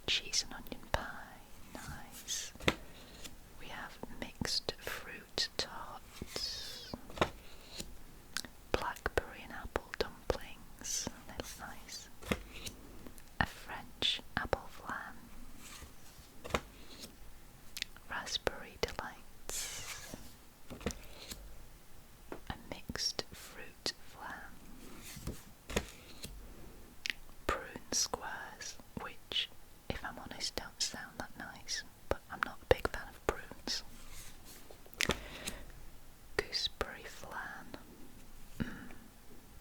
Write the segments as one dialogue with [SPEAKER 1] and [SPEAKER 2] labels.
[SPEAKER 1] cheese and onion pie. Nice. We have mixed fruit tarts. Blackberry and apple dumplings. They look nice. A French apple flan. Raspberry delights. A mixed fruit flan. Prune squares, which, if I'm honest, don't sound that nice, but I'm not a big fan of prunes. Gooseberry flan.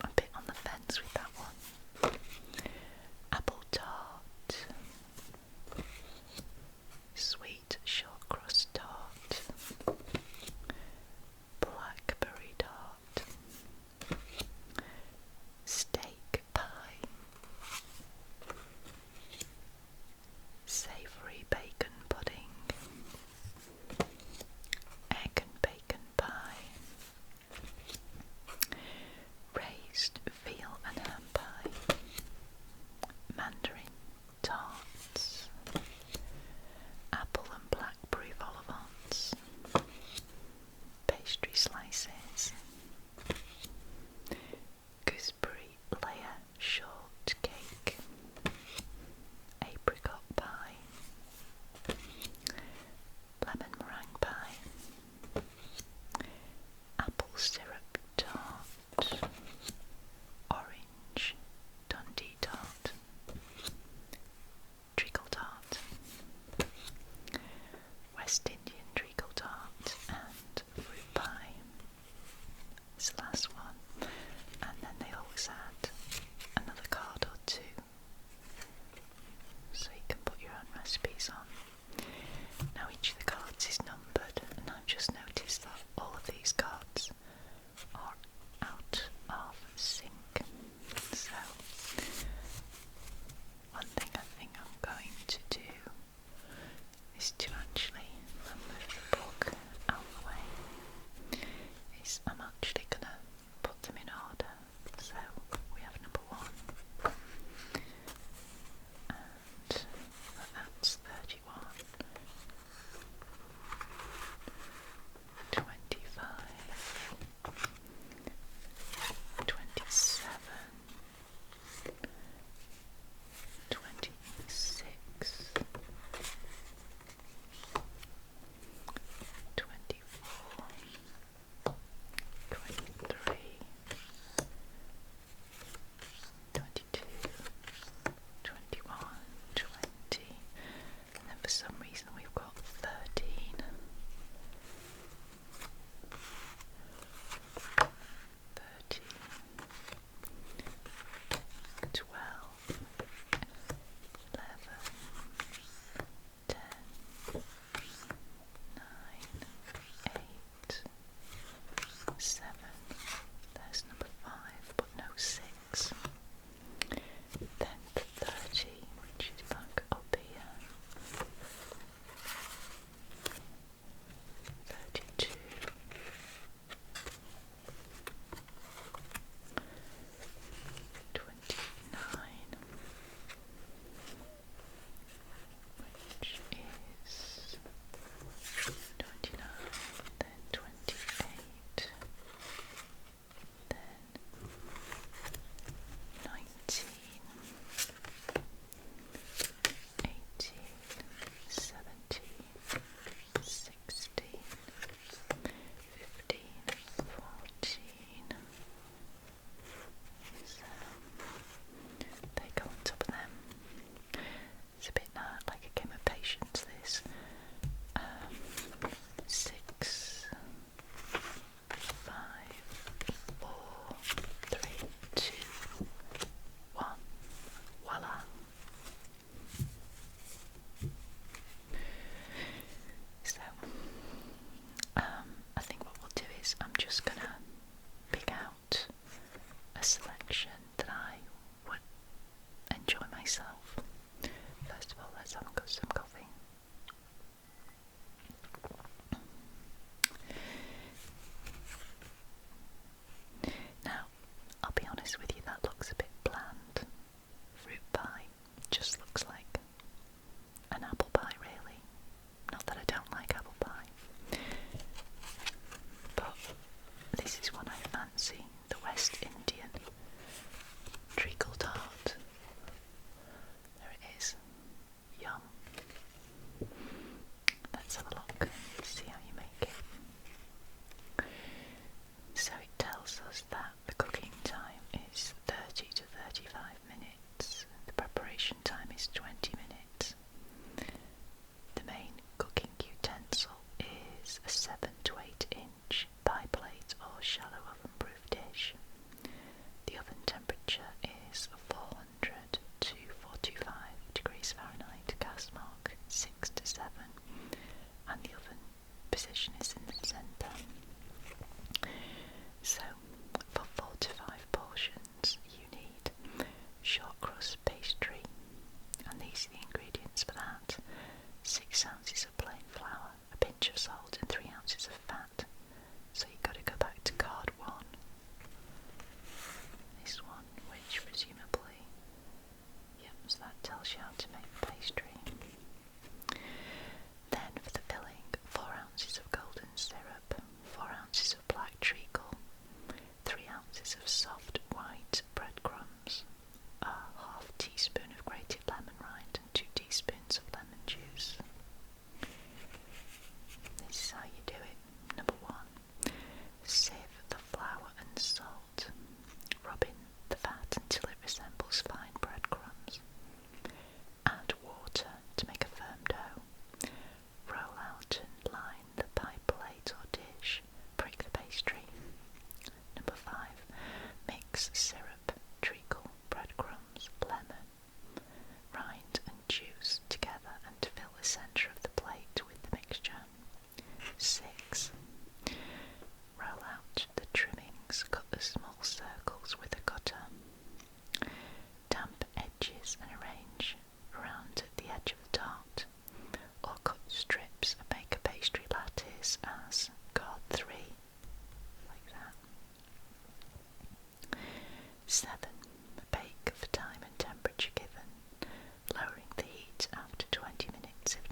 [SPEAKER 1] A bit on the fence with that one. Apple tart. Sweet short crust tart. Blackberry tart. Steak pie. Savoury bacon pudding.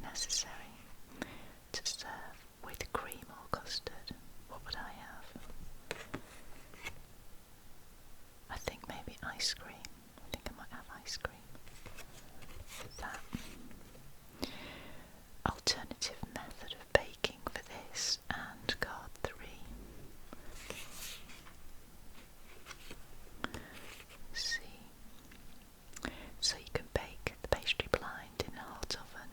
[SPEAKER 1] necessary to serve with cream or custard. What would I have? I think maybe ice cream. I think I might have ice cream with that. Alternative method of baking for this and card 3. Let's see. So you can bake the pastry blind in a hot oven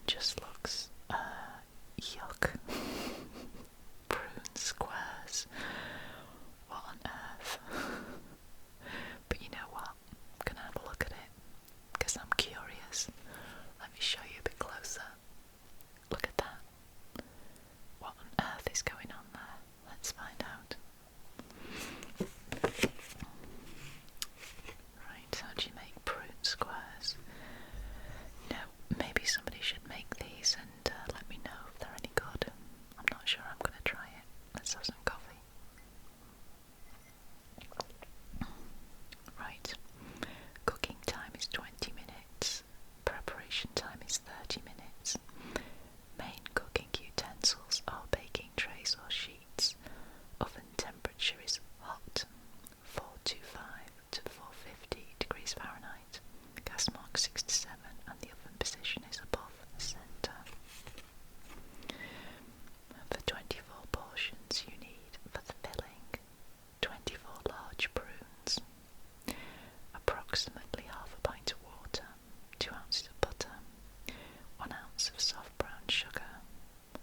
[SPEAKER 1] just looks yuck. Prune squares. What on earth? But you know what? I'm gonna have a look at it because I'm curious. Let me show you a bit closer. Look at that. What on earth is going on there? Let's find out. Right, how do you make prune squares? You know, maybe somebody should make these and let me know if they're any good. I'm not sure. I'm going to try it. Let's have some coffee. Right. Cooking time is 20 minutes. Preparation time is 30 minutes. Main cooking utensils are baking trays or sheets. Oven temperature is hot, 425 to 450 degrees Fahrenheit. Gas mark 6 to 7, and the oven position is above the centre. For 24 portions you need for the filling 24 large prunes, approximately half a pint of water, 2 ounces of butter, 1 ounce of soft brown sugar,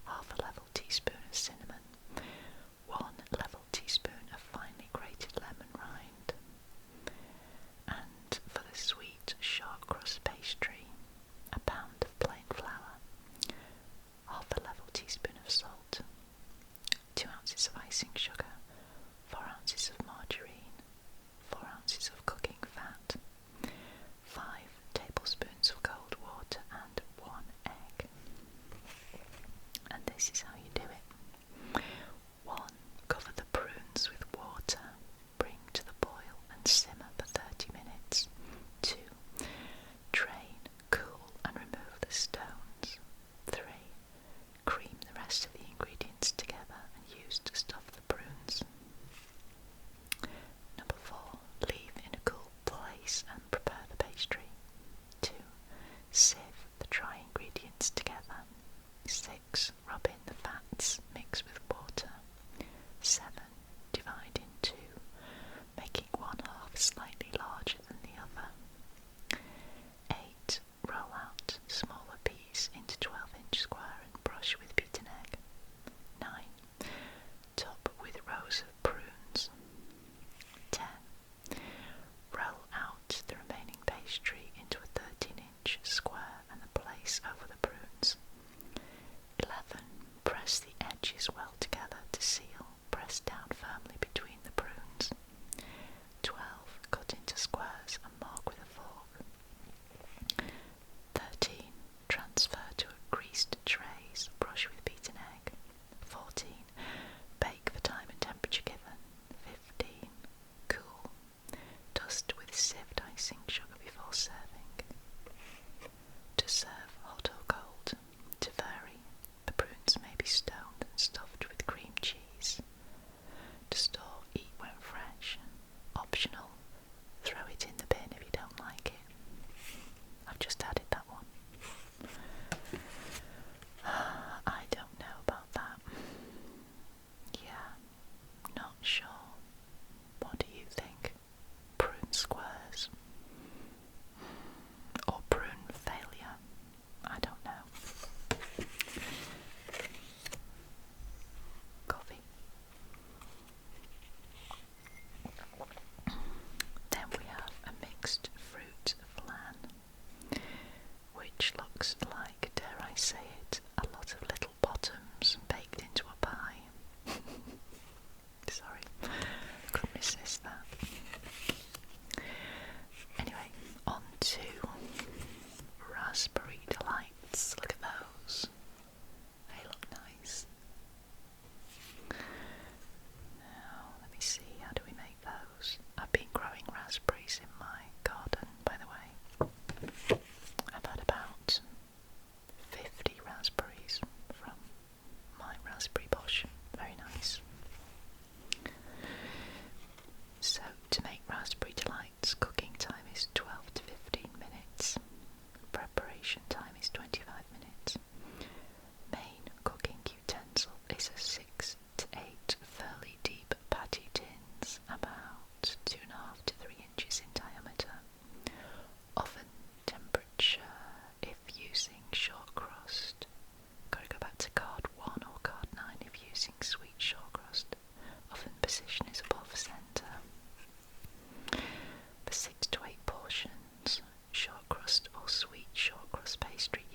[SPEAKER 1] half a level teaspoon of cinnamon, 1 level teaspoon of finely grated lemon rind, and for the sweet short crust pastry, a pound of plain flour, half a level teaspoon of salt, 2 ounces of icing sugar, 4 ounces of margarine, 4 ounces of cooking fat, 5 tablespoons of cold water, and 1 egg. And this is how you do it. 1. Cover the prunes with water, bring to the boil and simmer for 30 minutes. 2. Drain, cool and remove the stones. 3. Cream the rest of the ingredients together and use to stuff the prunes. 4. Leave in a cool place and prepare the pastry. 2. Sieve the dry ingredients together. 6. Rub in the fats, mix with water. 7. Divide in 2, making one half slightly larger than the other. 8. Roll out smaller piece into 12-inch square and brush with beaten egg. 9. Top with rows of prunes. 10. Roll out the remaining pastry into a 13-inch square and place over the prunes. 11. Press the edges well together to seal. Press down firmly between the prunes. 12. Cut into squares and mark with a fork. 13. Transfer to a greased trays, brush with beaten egg. 14. Bake for time and temperature given. 15. Cool. Dust with sieved icing sugar before serving. To serve hot or cold. To vary. The prunes may be stoned and stuffed with cream cheese. To store, eat when fresh. Optional. Throw it in the bin if you don't like it. I've just added that one. I don't know about that. Yeah, not sure. What do you think? Prune squares? Or prune failure? I don't know. Coffee. Then we have a mixed fruit flan, which looks like, dare I say it, a lot of little bottoms baked into a pie. Sorry, couldn't resist that. Anyway, on to raspberry delights. Look at those. They look nice. Now, let me see, how do we make those? I've been growing raspberries in my garden, by the way. I've had about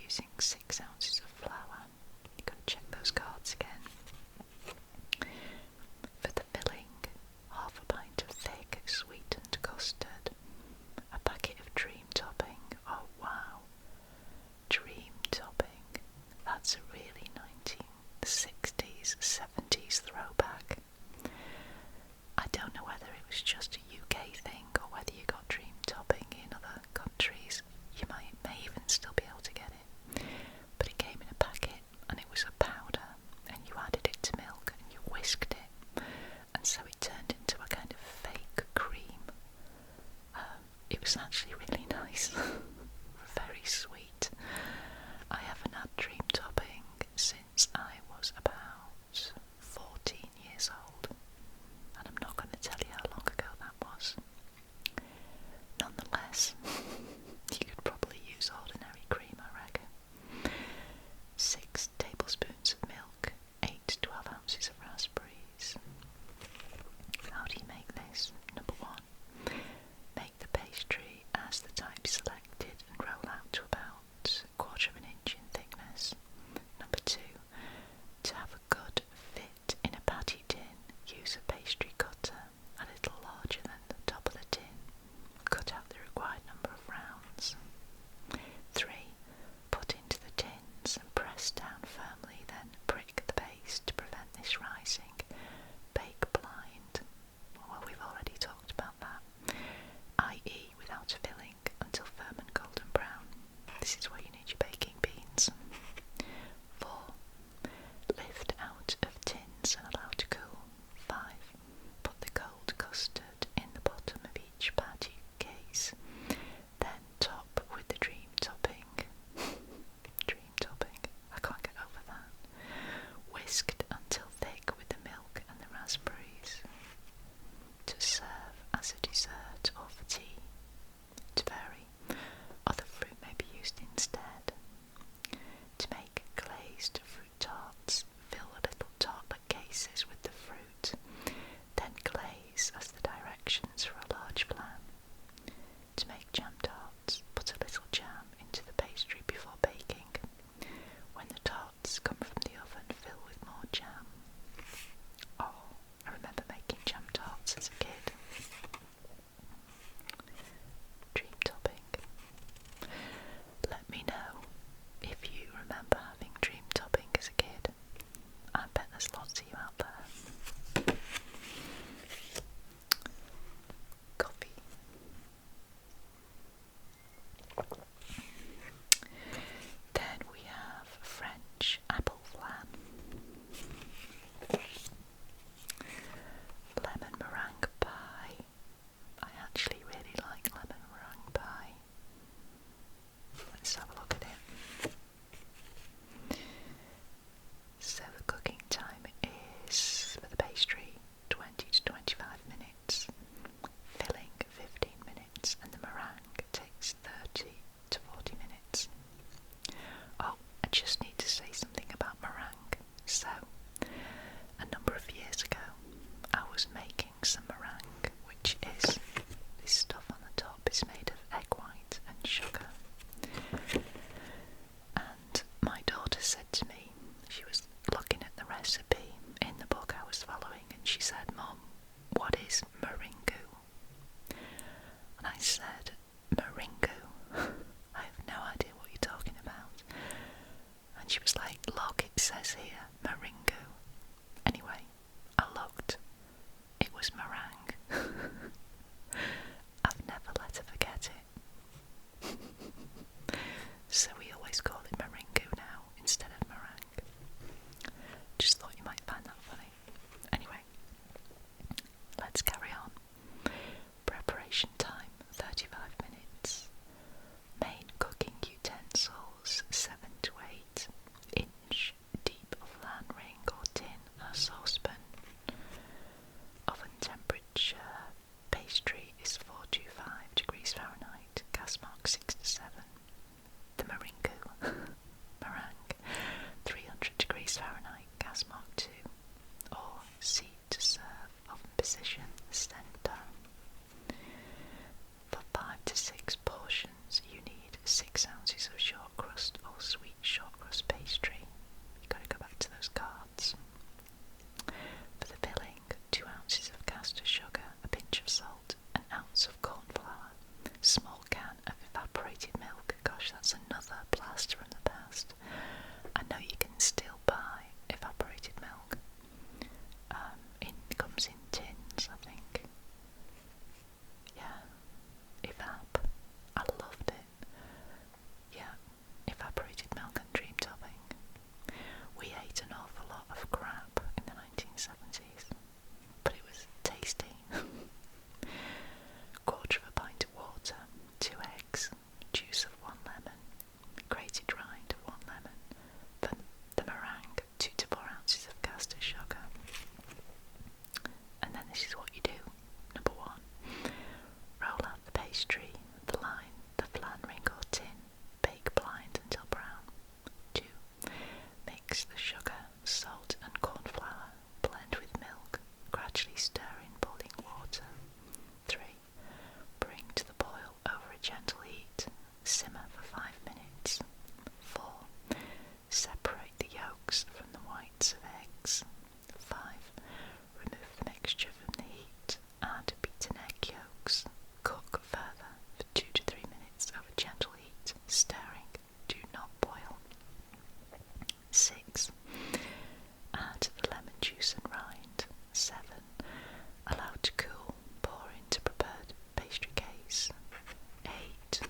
[SPEAKER 1] using 6 ounces of flour. You've got to check those cards again. For the filling, half a pint of thick, sweetened custard, a packet of dream topping. Oh wow, dream topping. That's a really 1960s, 70s throwback. I don't know whether it was just a UK thing or whether you got dream topping in other countries. You may even still be able to get it. But it came in a packet and it was a powder, and you added it to milk and you whisked it, and so it turned into a kind of fake cream. It was actually really nice. Very sweet. I haven't had dream topping since I was about 14 years old, and I'm not going to tell you how long ago that was. Nonetheless, you could probably use ordinary cream, I reckon. 6 tablespoons of milk, 8 to 12 ounces of raspberries. How do you make this? Number 1, make the pastry as the type selected and roll out to about 1/4 of an inch in thickness. Number 2, to have a good fit in a patty tin, use a pastry cutter a little larger than the top of the tin. Cut out the required number of rounds. 3, put into the tins and press down firmly, then prick the base to prevent this rising. Bake blind. Well, we've already talked about that. i.e. without a filling, until firm and golden brown. This is where you need your baking beans. 4, lift out of tins and allow to cool. 5, put the cold custard in the bottom of each patty case, then top with the dream topping. Dream topping, I can't get over that. Whisked until thick with the milk and the raspberries. To serve as a dessert or for tea. To vary, other fruit may be used instead. To make glazed fruit tarts, fill the little tartlet cases with the fruit, then glaze as the directions for a large flan. To make jam tarts, put a little jam into the pastry before baking. When the tarts come from the oven, fill with more jam. Oh, I remember making jam tarts as a kid. Dream topping. Let me know if you remember having dream topping as Mix the sugar, salt and corn flour, blend with milk, gradually stir in boiling water. 3. Bring to the boil over a gentle heat, simmer for 5 minutes. 4. Separate the yolks from the whites of eggs. 5. Remove the mixture from the heat, add beaten egg yolks. Cook further for 2 to 3 minutes over gentle heat, stirring, do not boil. 6. Add the lemon juice and rind. 7. Allow to cool, pour into prepared pastry case. 8.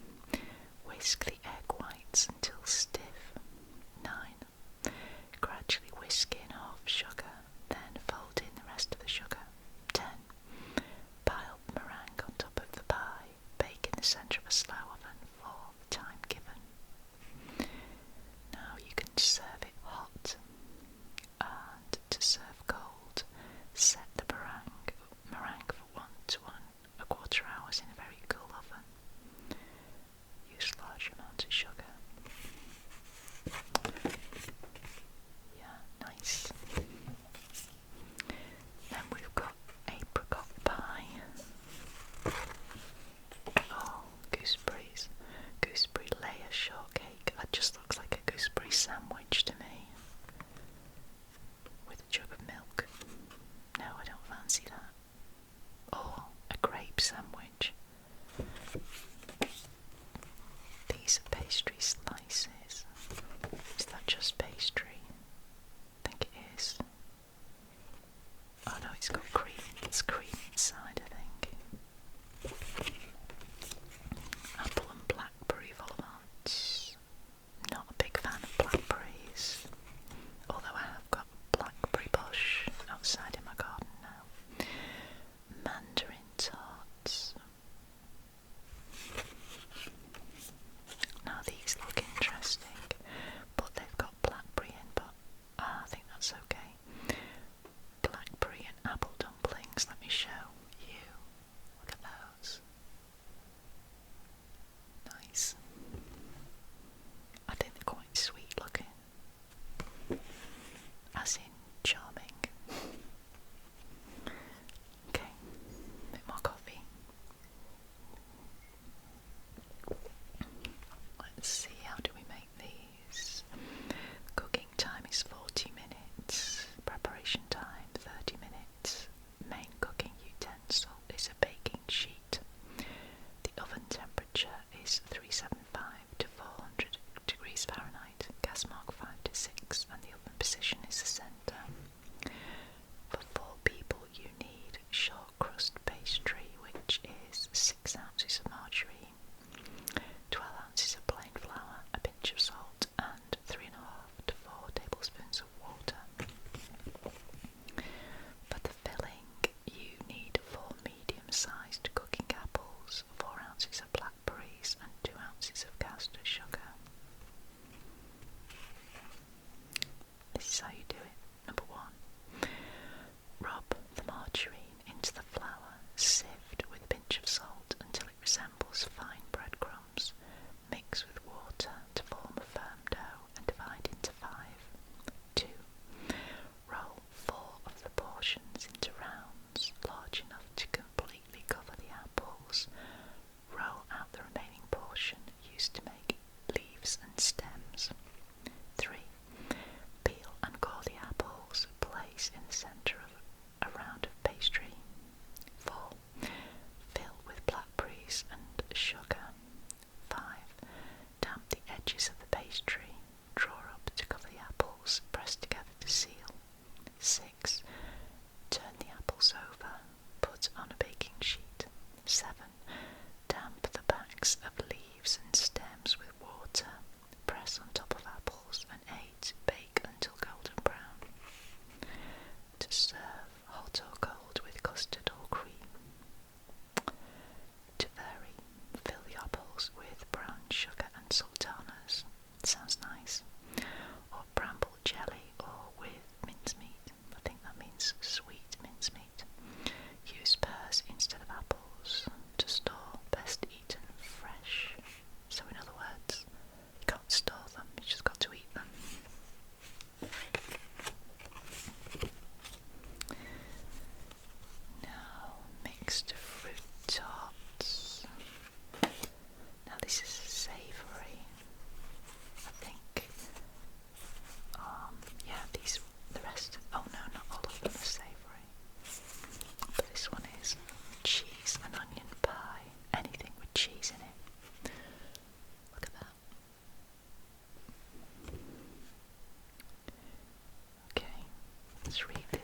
[SPEAKER 1] Whisk the egg whites until stiff. 9. Gradually whisk in half sugar, then fold in the rest of the sugar. 10. Pile the meringue on top of the pie. Bake in the centre of a slow oven for the time given. Now you can serve it hot, and to serve cold, set the meringue for 1 to 1¼ hours in a very cool oven. Use large amounts of sugar. Yeah, nice. Then we've got apricot pie. Oh, gooseberries. Gooseberry layer shortcake. That just looks like a gooseberry sandwich to me. With a jug of milk. No, I don't fancy that. Or a grape sandwich. These are pastry slices. Is that just pastry? I think it is. Oh no, it's got cream. It's cream inside, I think. Apple and blackberry vol au vent. Not a big fan of blackberries. Although I have got a blackberry bush outside in my garden now. Mandarin tarts. Now these look interesting, but they've got black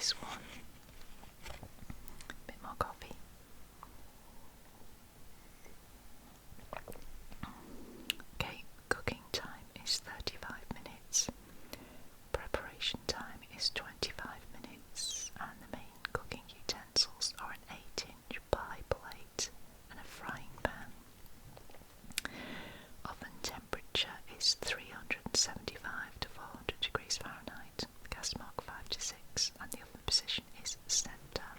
[SPEAKER 1] this one. Bit more coffee. Okay, cooking time is 35 minutes. Preparation time is 25 minutes, and the main cooking utensils are an 8-inch pie plate and a frying pan. Oven temperature is 375 to 400 degrees Fahrenheit, gas mark 5 to 6, and the oven position is centre.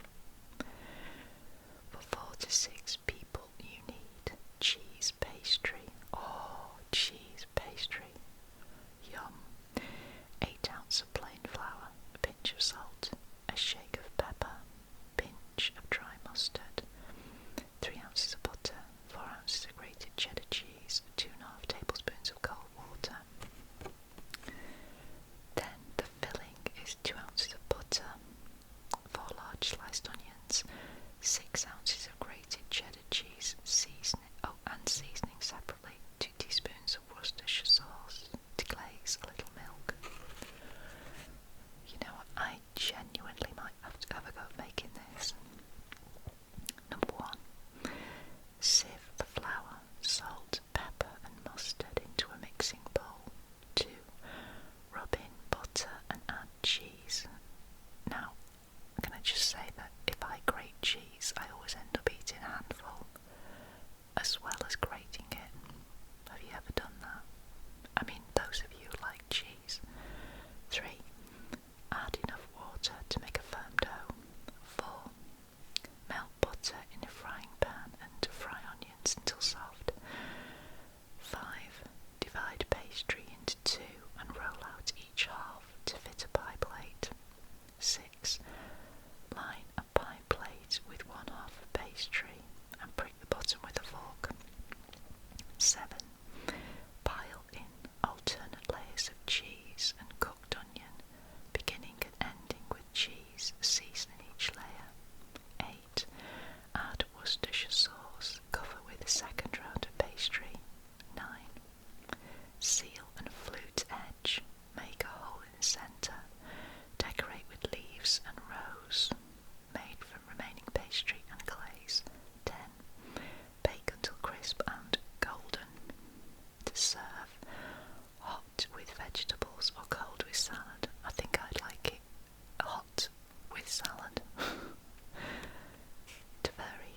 [SPEAKER 1] For 4 to 6 people you need cheese pastry. Oh, cheese pastry. Yum. 8 ounces of plain flour, a pinch of salt, a shake of pepper, pinch of dry mustard, 3 ounces of butter, 4 ounces of grated cheddar cheese, 2.5 tablespoons of cold water. Then the filling is 2 ounces of butter, 4 large sliced onions, 6 ounces of grated cheddar cheese, and seasoning separately, 2 teaspoons of Worcestershire sauce, to glaze a little milk. You know what, I genuinely might have to have a go at making this. Number 1. Sieve the flour, salt, pepper and mustard into a mixing bowl. 2. Rub in butter and add cheese. Now, can I just say that if I grate cheese, I always end up eating a handful, as well as grating it. Have you ever done that? I mean, those of you who like cheese. 3. Add enough water to make a firm dough. 4. Melt butter in a frying pan and fry onions until soft. 5. Divide pastry into 2 and roll out each half to fit a pie plate. 6. Line a pie plate with 1/2 of pastry and prick the bottom with a fork. 7. Pile in alternate layers of cheese and cooked onion, beginning and ending with cheese, seasoning each layer. 8. Add Worcestershire sauce, cover with a second round of pastry. 9. Seal and flute edge, make a hole in the centre, decorate with leaves and rose, made from remaining pastry and glaze. 10. Bake until crisp and golden. To serve, hot with vegetables or cold with salad. I think I'd like it hot with salad. To vary,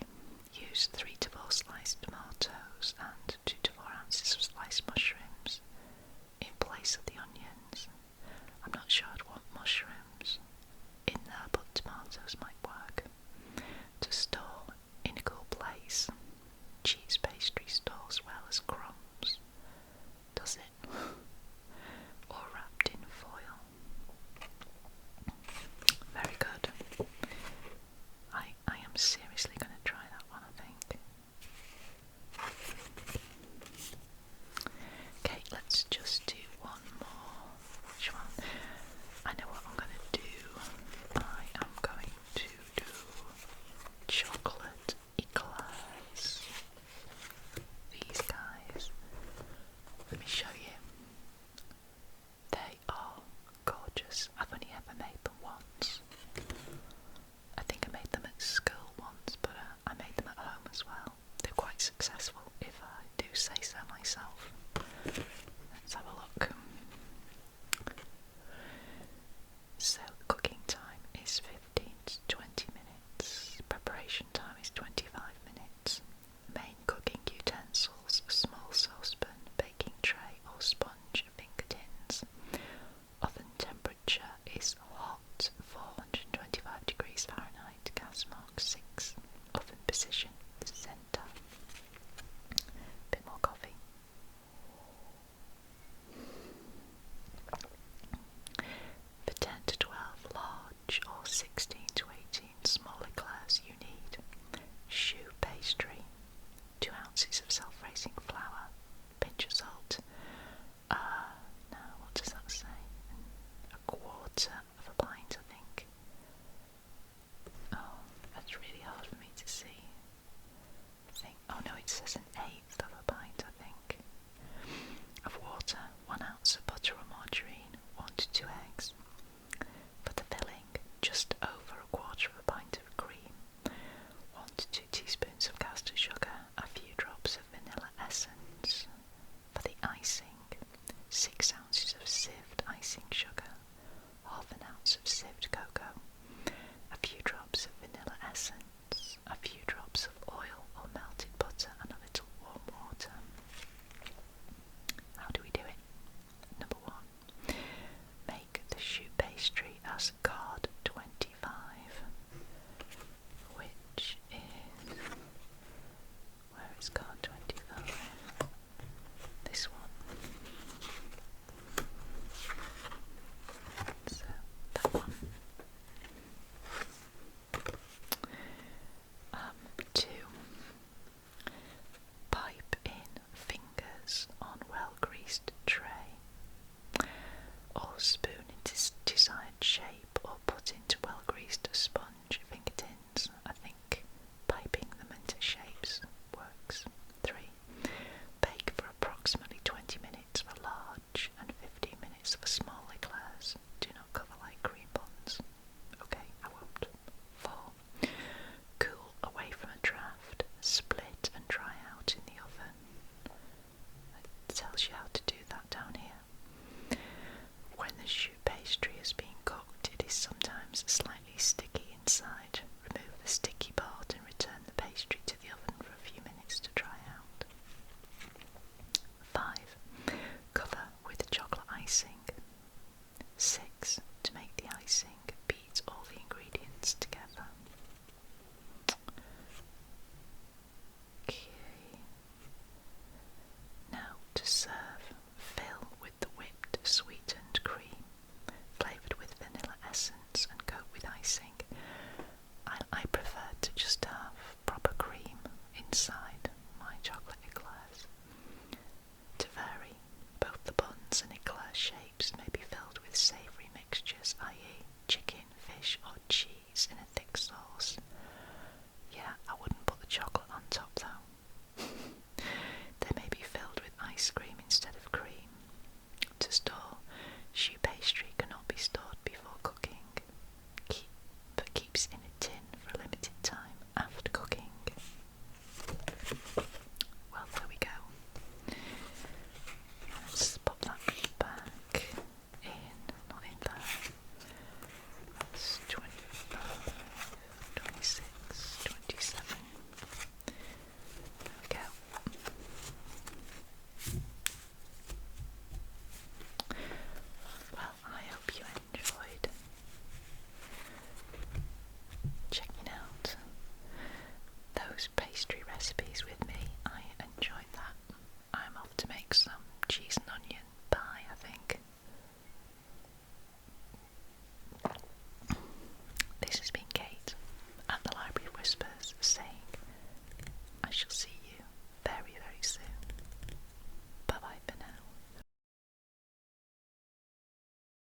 [SPEAKER 1] use 3 to 4 sliced tomatoes and 2 to 4 ounces of sliced mushrooms in place of the onions. I'm not sure I'd want mushrooms in there, but tomatoes might work. To store in a cool place. Cheese pastry stores well as crumbs. Does it? Or wrapped in foil. Very good. I am seriously going to try that one, I think. Okay, let's just do one more. Which one? I know what I'm going to do. I am going to do chocolate eclairs. These guys. Let me show you. They are gorgeous. I've only ever made them once. I think I made them at school once, but I made them at home as well. They're quite successful, if I do say so myself. Let's have a look. So the cooking time is 15 to 20 minutes. Preparation time is 25 minutes. Main cooking utensils: a small saucepan, baking tray or sponge, finger tins. Oven temperature spoon into desired shape or put into well-greased sponge finger tins. I think piping them into shapes works. 3. Bake for approximately 20 minutes for large and 15 minutes for small eclairs. Do not cover like cream buns. Okay, I won't. 4. Cool away from a draft. Split and dry out in the oven. It tells you how to do that down here. When the choux pastry is being cooked, it is sometimes slightly sticky inside. Remove the sticky part and return the pastry to the oven for a few minutes to dry out. 5. Cover with chocolate icing. 6. To make the icing, beat all the ingredients together. Okay. Now to serve, fill with the whipped sweetened cream, flavoured with vanilla essence and coat with icing. I prefer to just have proper cream inside my chocolate eclairs. To vary, both the buns and eclair shapes may be filled with savoury mixtures, i.e. chicken, fish or cheese in a thick sauce. Yeah, I wouldn't put the chocolate on top though. They may be filled with ice cream instead of cream. To store, choux pastry cannot be stored before cooking, but keeps in a tin for a limited time after cooking. Well, there we go. Let's pop that back in, not in there. That's 25, 26, 27. There we go. Well, I hope you enjoyed checking out those pastry recipes with